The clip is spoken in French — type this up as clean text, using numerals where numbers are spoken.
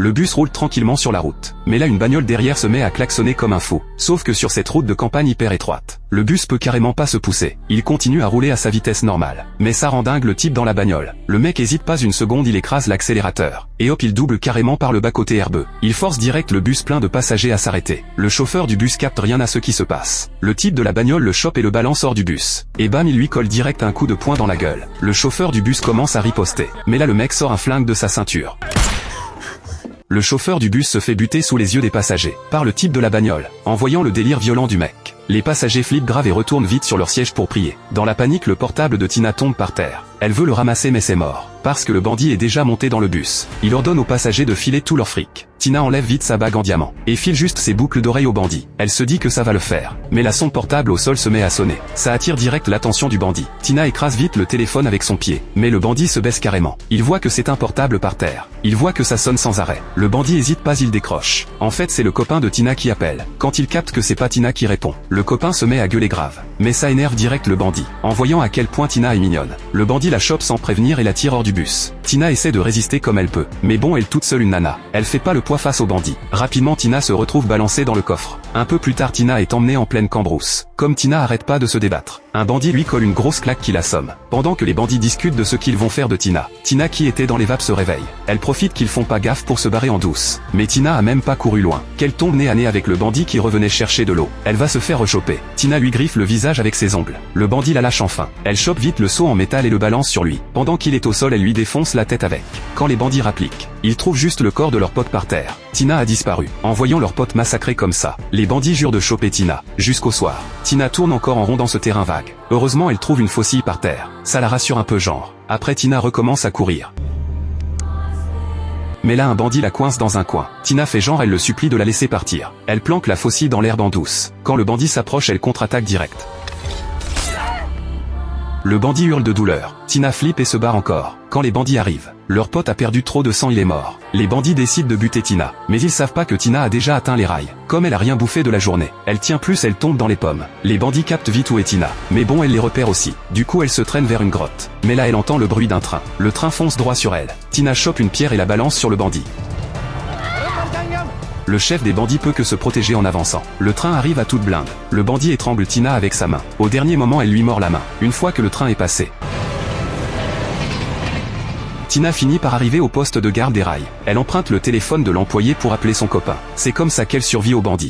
Le bus roule tranquillement sur la route. Mais là une bagnole derrière se met à klaxonner comme un fou. Sauf que sur cette route de campagne hyper étroite, le bus peut carrément pas se pousser. Il continue à rouler à sa vitesse normale. Mais ça rend dingue le type dans la bagnole. Le mec hésite pas une seconde, il écrase l'accélérateur. Et hop, il double carrément par le bas-côté herbeux. Il force direct le bus plein de passagers à s'arrêter. Le chauffeur du bus capte rien à ce qui se passe. Le type de la bagnole le chope et le balance hors du bus. Et bam, il lui colle direct un coup de poing dans la gueule. Le chauffeur du bus commence à riposter. Mais là le mec sort un flingue de sa ceinture. Le chauffeur du bus se fait buter sous les yeux des passagers, par le type de la bagnole, en voyant le délire violent du mec. Les passagers flippent grave et retournent vite sur leur siège pour prier. Dans la panique, le portable de Tina tombe par terre. Elle veut le ramasser mais c'est mort, parce que le bandit est déjà monté dans le bus. Il ordonne aux passagers de filer tout leur fric. Tina enlève vite sa bague en diamant, et file juste ses boucles d'oreilles au bandit. Elle se dit que ça va le faire. Mais là son portable au sol se met à sonner. Ça attire direct l'attention du bandit. Tina écrase vite le téléphone avec son pied. Mais le bandit se baisse carrément. Il voit que c'est un portable par terre. Il voit que ça sonne sans arrêt. Le bandit hésite pas, il décroche. En fait c'est le copain de Tina qui appelle. Quand il capte que c'est pas Tina qui répond, le copain se met à gueuler grave. Mais ça énerve direct le bandit, en voyant à quel point Tina est mignonne. Le bandit la chope sans prévenir et la tire hors du bus. Tina essaie de résister comme elle peut. Mais bon, elle toute seule une nana. Elle fait pas le poids face au bandit. Rapidement Tina se retrouve balancée dans le coffre. Un peu plus tard Tina est emmenée en pleine cambrousse. Comme Tina arrête pas de se débattre, un bandit lui colle une grosse claque qui l'assomme. Pendant que les bandits discutent de ce qu'ils vont faire de Tina, Tina qui était dans les vapes se réveille. Elle profite qu'ils font pas gaffe pour se barrer en douce. Mais Tina a même pas couru loin, qu'elle tombe nez à nez avec le bandit qui revenait chercher de l'eau. Elle va se faire rechoper. Tina lui griffe le visage avec ses ongles. Le bandit la lâche enfin. Elle chope vite le seau en métal et le balance sur lui. Pendant qu'il est au sol, elle lui défonce la tête avec. Quand les bandits rappliquent, ils trouvent juste le corps de leur pote par terre. Tina a disparu. En voyant leur pote massacré comme ça, les bandits jurent de choper Tina, jusqu'au soir. Tina tourne encore en rond dans ce terrain vague. Heureusement elle trouve une faucille par terre. Ça la rassure un peu genre. Après Tina recommence à courir. Mais là un bandit la coince dans un coin. Tina fait genre elle le supplie de la laisser partir. Elle planque la faucille dans l'herbe en douce. Quand le bandit s'approche, elle contre-attaque direct. Le bandit hurle de douleur. Tina flippe et se barre encore. Quand les bandits arrivent, leur pote a perdu trop de sang, il est mort. Les bandits décident de buter Tina, mais ils savent pas que Tina a déjà atteint les rails. Comme elle a rien bouffé de la journée, elle tient plus, elle tombe dans les pommes. Les bandits captent vite où est Tina, mais bon elle les repère aussi. Du coup elle se traîne vers une grotte. Mais là elle entend le bruit d'un train. Le train fonce droit sur elle. Tina chope une pierre et la balance sur le bandit. Le chef des bandits peut que se protéger en avançant. Le train arrive à toute blinde. Le bandit étrangle Tina avec sa main. Au dernier moment elle lui mord la main. Une fois que le train est passé, Tina finit par arriver au poste de garde des rails. Elle emprunte le téléphone de l'employé pour appeler son copain. C'est comme ça qu'elle survit aux bandits.